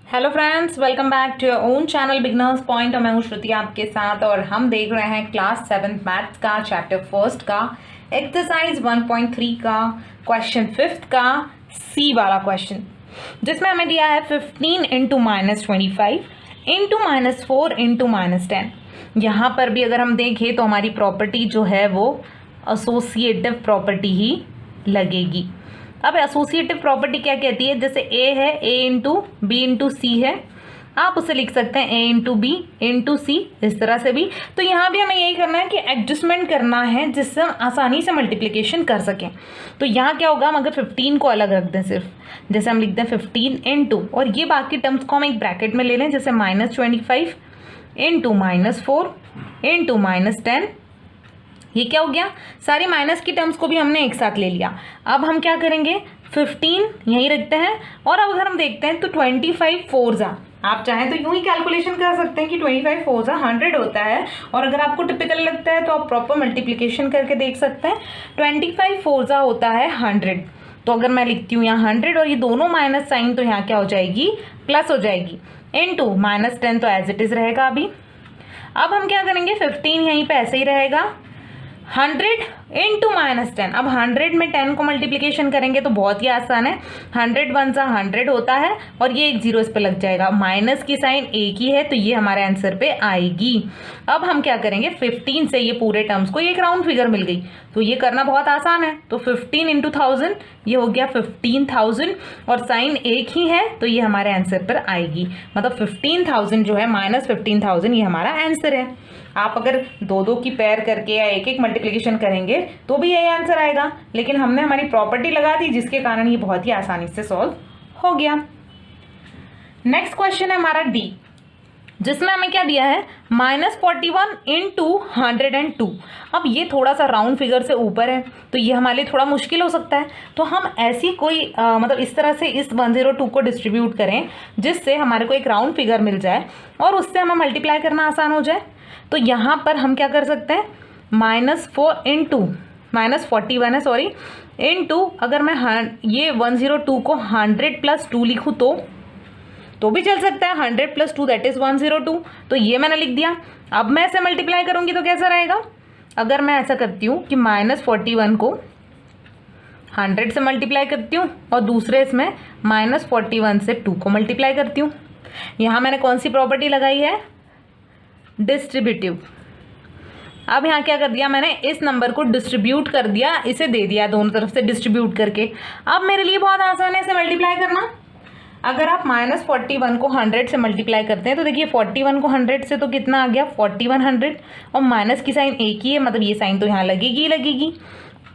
Hello friends, welcome back to your own channel beginners point. और मैं हूँ श्रुति आपके साथ और हम देख रहे हैं क्लास 7 मैथ्स का चैप्टर फर्स्ट का एक्सरसाइज 1.3 का क्वेश्चन 5th का सी वाला क्वेश्चन, जिसमें हमें दिया है 15 इंटू -25 इंटू -4 इंटू -10। यहाँ पर भी अगर हम देखें तो हमारी प्रॉपर्टी जो है वो एसोसिएटिव प्रॉपर्टी ही लगेगी। अब एसोसिएटिव प्रॉपर्टी क्या कहती है? जैसे ए है, ए इंटू बी इंटू सी है, आप उसे लिख सकते हैं ए इंटू बी इंटू सी, इस तरह से भी। तो यहाँ भी हमें यही करना है कि एडजस्टमेंट करना है जिससे हम आसानी से मल्टीप्लिकेशन कर सकें। तो यहाँ क्या होगा, हम अगर 15 को अलग रख दें, सिर्फ जैसे हम लिखते हैं 15 इंटू, और ये बाकी टर्म्स को हम एक ब्रैकेट में ले लें, जैसे -25 इंटू -4 इंटू -10। ये क्या हो गया, सारी माइनस की टर्म्स को भी हमने एक साथ ले लिया। अब हम क्या करेंगे, 15 यहीं रखते हैं, और अब अगर हम देखते हैं तो 25 4 आप चाहें तो यूं ही कैलकुलेशन कर सकते हैं कि 25 4 100 होता है, और अगर आपको टिपिकल लगता है तो आप प्रॉपर मल्टीप्लिकेशन करके देख सकते हैं। 25 4 होता है 100, तो अगर मैं लिखती हूँ यहाँ 100 और ये दोनों माइनस साइन, तो यहाँ क्या हो जाएगी, प्लस हो जाएगी, इंटू -10 तो एज इट इज रहेगा अभी। अब हम क्या करेंगे, 15 यहीं पे ऐसे ही रहेगा, 100 इंटू -10। अब 100 में 10 को मल्टीप्लिकेशन करेंगे तो बहुत ही आसान है, 100 1 100 होता है, और ये एक जीरो इस पे लग जाएगा, माइनस की साइन एक ही है, तो ये हमारे आंसर पे आएगी। अब हम क्या करेंगे, 15 से ये पूरे टर्म्स को, ये एक राउंड फिगर मिल गई, तो ये करना बहुत आसान है। तो 15 इंटू 1000, ये हो गया 15,000, और साइन एक ही है, तो ये हमारे आंसर पर आएगी। मतलब 15,000 जो है -15,000, ये हमारा आंसर है। आप अगर दो दो की पेयर करके या एक एक मल्टीप्लिकेशन करेंगे तो भी यही आंसर आएगा, लेकिन हमने हमारी प्रॉपर्टी लगा दी जिसके कारण ये बहुत ही आसानी से सॉल्व हो गया। नेक्स्ट क्वेश्चन है हमारा डी, जिसमें हमें क्या दिया है, -41 इंटू 102। अब ये थोड़ा सा राउंड फिगर से ऊपर है, तो ये हमारे लिए थोड़ा मुश्किल हो सकता है। तो हम ऐसी कोई मतलब इस तरह से इस 102 को डिस्ट्रीब्यूट करें जिससे हमारे को एक राउंड फिगर मिल जाए और उससे हमें मल्टीप्लाई करना आसान हो जाए। तो यहाँ पर हम क्या कर सकते हैं, -4 इंटू -41 है सॉरी, इंटू अगर मैं ये 102 को 100 + 2 लिखूँ तो भी चल सकता है, 100 + 2 दैट इज 102। तो ये मैंने लिख दिया। अब मैं ऐसे मल्टीप्लाई करूँगी तो कैसा रहेगा, अगर मैं ऐसा करती हूँ कि -41 को 100 से मल्टीप्लाई करती हूँ और दूसरे इसमें -41 से 2 को मल्टीप्लाई करती हूँ। यहाँ मैंने कौन सी प्रॉपर्टी लगाई है, डिस्ट्रीब्यूटिव। अब यहाँ क्या कर दिया, मैंने इस नंबर को डिस्ट्रीब्यूट कर दिया, इसे दे दिया दोनों तरफ से डिस्ट्रीब्यूट करके। अब मेरे लिए बहुत आसान है इसे मल्टीप्लाई करना। अगर आप -41 को 100 से मल्टीप्लाई करते हैं तो देखिए 41 को 100 से तो कितना आ गया, 4100, और माइनस की साइन एक ही है, मतलब ये साइन तो यहाँ लगेगी ही लगेगी।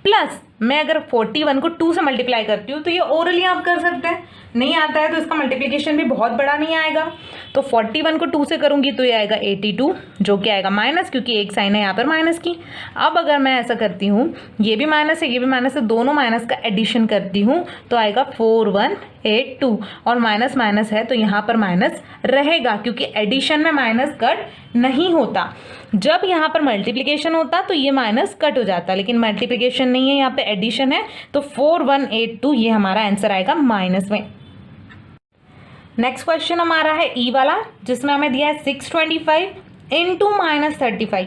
प्लस मैं अगर 41 को 2 से मल्टीप्लाई करती हूँ तो ये ओरली आप कर सकते हैं, नहीं आता है तो इसका मल्टीप्लिकेशन भी बहुत बड़ा नहीं आएगा। तो 41 को 2 से करूँगी तो ये आएगा 82, जो कि आएगा माइनस, क्योंकि एक साइन है यहाँ पर माइनस की। अब अगर मैं ऐसा करती हूँ, ये भी माइनस है ये भी माइनस है, दोनों माइनस का एडिशन करती हूँ तो आएगा 4182, और माइनस माइनस है तो यहाँ पर माइनस रहेगा, क्योंकि एडिशन में माइनस कट नहीं होता। जब यहाँ पर मल्टीप्लिकेशन होता तो ये माइनस कट हो जाता, लेकिन मल्टीप्लिकेशन नहीं है, यहाँ पे एडिशन है, तो 4182 ये हमारा आंसर आएगा माइनस में। नेक्स्ट क्वेश्चन हमारा है ई वाला, जिसमें हमें दिया है 625 इंटू -35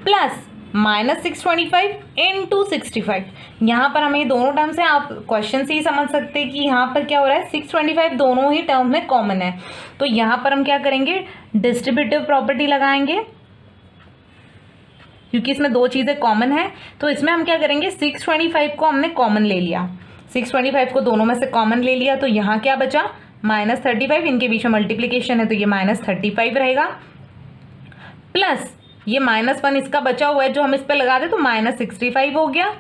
प्लस -625 इंटू 65। यहाँ पर हमें दोनों टर्म से, आप क्वेश्चन से ही समझ सकते हैं कि यहाँ पर क्या हो रहा है, 625 दोनों ही टर्म में कॉमन है। तो यहाँ पर हम क्या करेंगे, डिस्ट्रीब्यूटिव प्रॉपर्टी लगाएंगे, क्योंकि इसमें दो चीज़ें कॉमन है। तो इसमें हम क्या करेंगे, 625 को हमने कॉमन ले लिया, 625 को दोनों में से कॉमन ले लिया, तो यहाँ क्या बचा, -35, इनके बीच में मल्टीप्लिकेशन है तो ये -35 रहेगा, प्लस ये -1 इसका बचा हुआ है जो हम इस पर लगा दें तो -65 हो गया।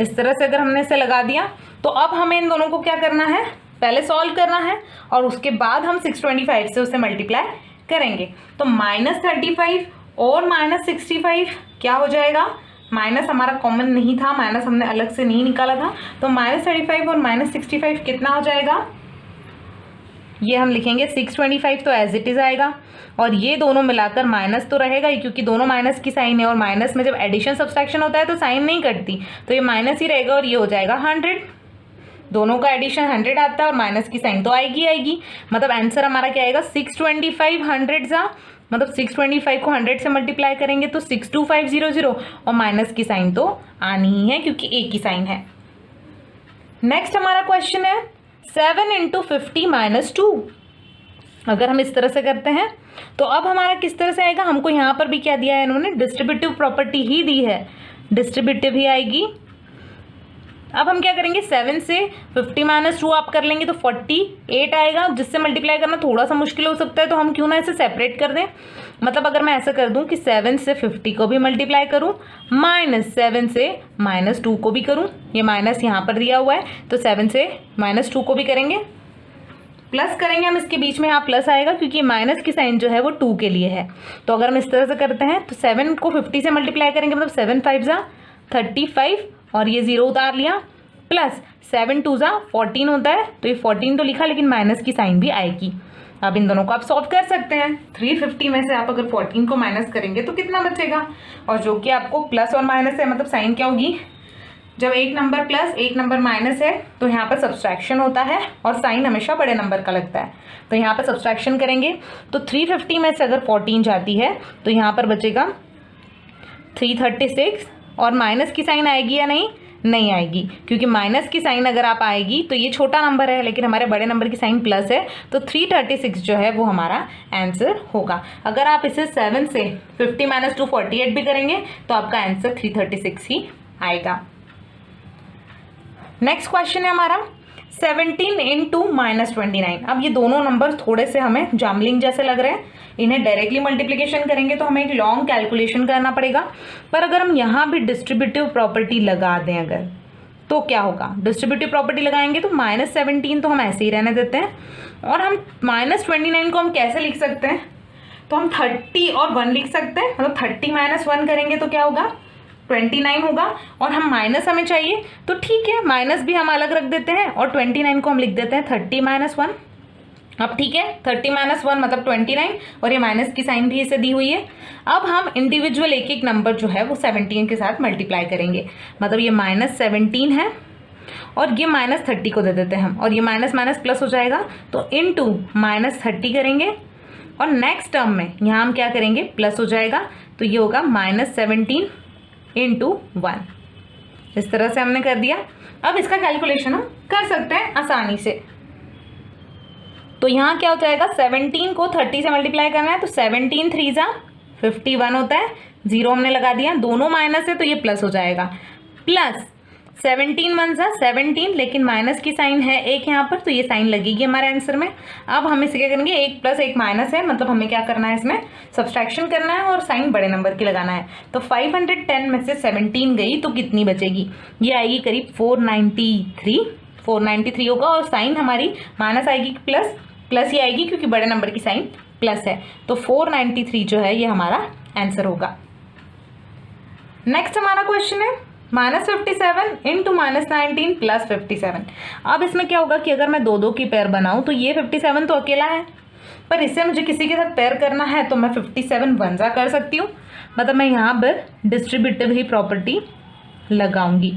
इस तरह से अगर हमने इसे लगा दिया तो अब हमें इन दोनों को क्या करना है, पहले सॉल्व करना है और उसके बाद हम 625 से उसे मल्टीप्लाई करेंगे। तो -35 और -65 क्या हो जाएगा, माइनस हमारा कॉमन नहीं था, माइनस हमने अलग से नहीं निकाला था, तो -35 और -65 कितना हो जाएगा, ये हम लिखेंगे 625 तो एज इट इज आएगा, और ये दोनों मिलाकर माइनस तो रहेगा ही, क्योंकि दोनों माइनस की साइन है, और माइनस में जब एडिशन सब्सट्रैक्शन होता है तो साइन नहीं कटती, तो ये माइनस ही रहेगा, और ये हो जाएगा 100। दोनों का एडिशन 100 आता है और माइनस की साइन तो आएगी। मतलब आंसर हमारा क्या आएगा 625 100 मतलब 625 को 100 से मल्टीप्लाई करेंगे तो 62500 और माइनस की साइन तो आनी ही है क्योंकि एक ही साइन है। नेक्स्ट हमारा क्वेश्चन है 7 × 50 - 2। अगर हम इस तरह से करते हैं तो अब हमारा किस तरह से आएगा, हमको यहाँ पर भी क्या दिया है इन्होंने, डिस्ट्रीब्यूटिव प्रॉपर्टी ही दी है, डिस्ट्रीब्यूटिव ही आएगी। अब हम क्या करेंगे 7 से 50 - 2 आप कर लेंगे तो 48 आएगा, जिससे मल्टीप्लाई करना थोड़ा सा मुश्किल हो सकता है तो हम क्यों ना इसे सेपरेट कर दें। मतलब अगर मैं ऐसा कर दूं कि 7 से 50 को भी मल्टीप्लाई करूं -7 से -2 को भी करूं, ये माइनस यहाँ पर दिया हुआ है तो 7 से -2 को भी करेंगे, प्लस करेंगे हम इसके बीच में यहाँ प्लस आएगा क्योंकि माइनस की साइन जो है वो 2 के लिए है। तो अगर हम इस तरह से करते हैं तो 7 को 50 से मल्टीप्लाई करेंगे मतलब 7 5 × 35 और ये 0 उतार लिया, प्लस 7 2 × 14 होता है तो ये 14 तो लिखा लेकिन माइनस की साइन भी आएगी। अब इन दोनों को आप सॉल्व कर सकते हैं। 350 में से आप अगर 14 को माइनस करेंगे तो कितना बचेगा, और जो कि आपको प्लस और माइनस है मतलब साइन क्या होगी, जब एक नंबर प्लस एक नंबर माइनस है तो यहाँ पर सब्सट्रैक्शन होता है और साइन हमेशा बड़े नंबर का लगता है। तो यहाँ पर सब्सट्रैक्शन करेंगे तो 350 में से अगर 14 जाती है तो यहाँ पर बचेगा 336 और माइनस की साइन आएगी या नहीं आएगी, क्योंकि माइनस की साइन अगर आप आएगी तो ये छोटा नंबर है लेकिन हमारे बड़े नंबर की साइन प्लस है तो 336 जो है वो हमारा आंसर होगा। अगर आप इसे 7 से 50 - 2 48 भी करेंगे तो आपका आंसर 336 ही आएगा। नेक्स्ट क्वेश्चन है हमारा 17 × -29। अब ये दोनों नंबर थोड़े से हमें जामलिंग जैसे लग रहे हैं, इन्हें डायरेक्टली मल्टीप्लिकेशन करेंगे तो हमें एक लॉन्ग कैलकुलेशन करना पड़ेगा। पर अगर हम यहाँ भी डिस्ट्रीब्यूटिव प्रॉपर्टी लगा दें अगर तो क्या होगा, डिस्ट्रीब्यूटिव प्रॉपर्टी लगाएंगे तो -17 तो हम ऐसे ही रहने देते हैं, और हम -29 को हम कैसे लिख सकते हैं, तो हम 30 और 1 लिख सकते हैं। मतलब 30 - 1 करेंगे तो क्या होगा 29 होगा, और हम माइनस हमें चाहिए तो ठीक है माइनस भी हम अलग रख देते हैं और 29 को हम लिख देते हैं 30 - 1। अब ठीक है 30 - 1 मतलब 29 और ये माइनस की साइन भी इसे दी हुई है। अब हम इंडिविजुअल एक एक नंबर जो है वो 17 के साथ मल्टीप्लाई करेंगे, मतलब ये -17 है और ये -30 को दे देते हैं हम, और ये माइनस माइनस प्लस हो जाएगा तो इनटू -30 करेंगे, और नेक्स्ट टर्म में यहाँ हम क्या करेंगे प्लस हो जाएगा तो ये होगा -17 × 1। इस तरह से हमने कर दिया। अब इसका कैलकुलेशन हम कर सकते हैं आसानी से। तो यहाँ क्या हो जाएगा 17 को 30 से मल्टीप्लाई करना है तो 17 3 × 51 होता है, 0 हमने लगा दिया, दोनों माइनस है तो ये प्लस हो जाएगा, प्लस 17 1 × 17 लेकिन माइनस की साइन है एक यहाँ पर तो ये साइन लगेगी हमारे आंसर में। अब हम इसे क्या करेंगे, एक प्लस एक माइनस है मतलब हमें क्या करना है इसमें सब्सट्रैक्शन करना है और साइन बड़े नंबर की लगाना है। तो 510 में से 17 गई तो कितनी बचेगी, ये आएगी करीब 493 होगा, और साइन हमारी माइनस आएगी प्लस ही आएगी क्योंकि बड़े नंबर की साइन प्लस है, तो 493 जो है ये हमारा आंसर होगा। नेक्स्ट हमारा क्वेश्चन है -57 × -19 + 57। अब इसमें क्या होगा कि अगर मैं 2 की पेयर बनाऊं तो ये 57 तो अकेला है, पर इससे मुझे किसी के साथ पेयर करना है तो मैं 57 1 कर सकती हूँ, मतलब मैं यहाँ पर डिस्ट्रीब्यूटिव ही प्रॉपर्टी लगाऊंगी।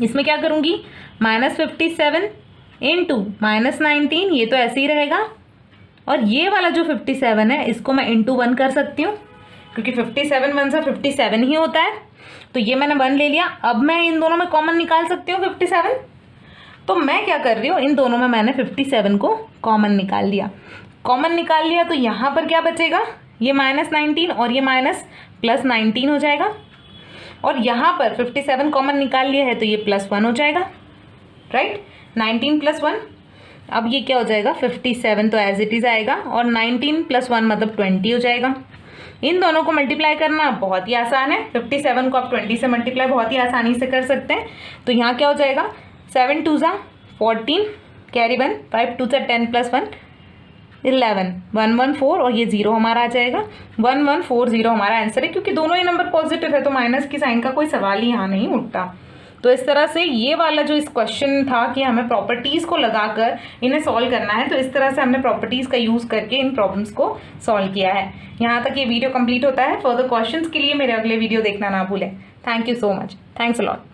इसमें क्या करूँगी -57 × -19, ये तो ऐसे ही रहेगा, और ये वाला जो 57 है इसको मैं × 1 कर सकती हूँ क्योंकि 57 1 × 57 ही होता है, तो ये मैंने 1 ले लिया। अब मैं इन दोनों में कॉमन निकाल सकती हूँ 57, तो मैं क्या कर रही हूँ इन दोनों में मैंने 57 को कॉमन निकाल लिया। तो यहाँ पर क्या बचेगा, ये -19 और ये +19 हो जाएगा, और यहाँ पर 57 कॉमन निकाल लिया है तो ये +1 हो जाएगा, राइट, 19 + 1। अब ये क्या हो जाएगा 57 तो एज इट इज़ आएगा, और 19 + 1 मतलब 20 हो जाएगा। इन दोनों को मल्टीप्लाई करना बहुत ही आसान है, 57 को आप 20 से मल्टीप्लाई बहुत ही आसानी से कर सकते हैं। तो यहाँ क्या हो जाएगा 7 2 × 14 कैरी 1, 5 2 × 10 + 1 11 114 और ये 0 हमारा आ जाएगा, 1140 हमारा आंसर है, क्योंकि दोनों ही नंबर पॉजिटिव है तो माइनस की साइन का कोई सवाल ही यहाँ नहीं उठता। तो इस तरह से ये वाला जो इस क्वेश्चन था कि हमें प्रॉपर्टीज़ को लगाकर इन्हें सॉल्व करना है, तो इस तरह से हमने प्रॉपर्टीज़ का यूज़ करके इन प्रॉब्लम्स को सॉल्व किया है। यहाँ तक ये वीडियो कंप्लीट होता है। फर्दर क्वेश्चंस के लिए मेरे अगले वीडियो देखना ना भूलें। Thank you so much, thanks a lot.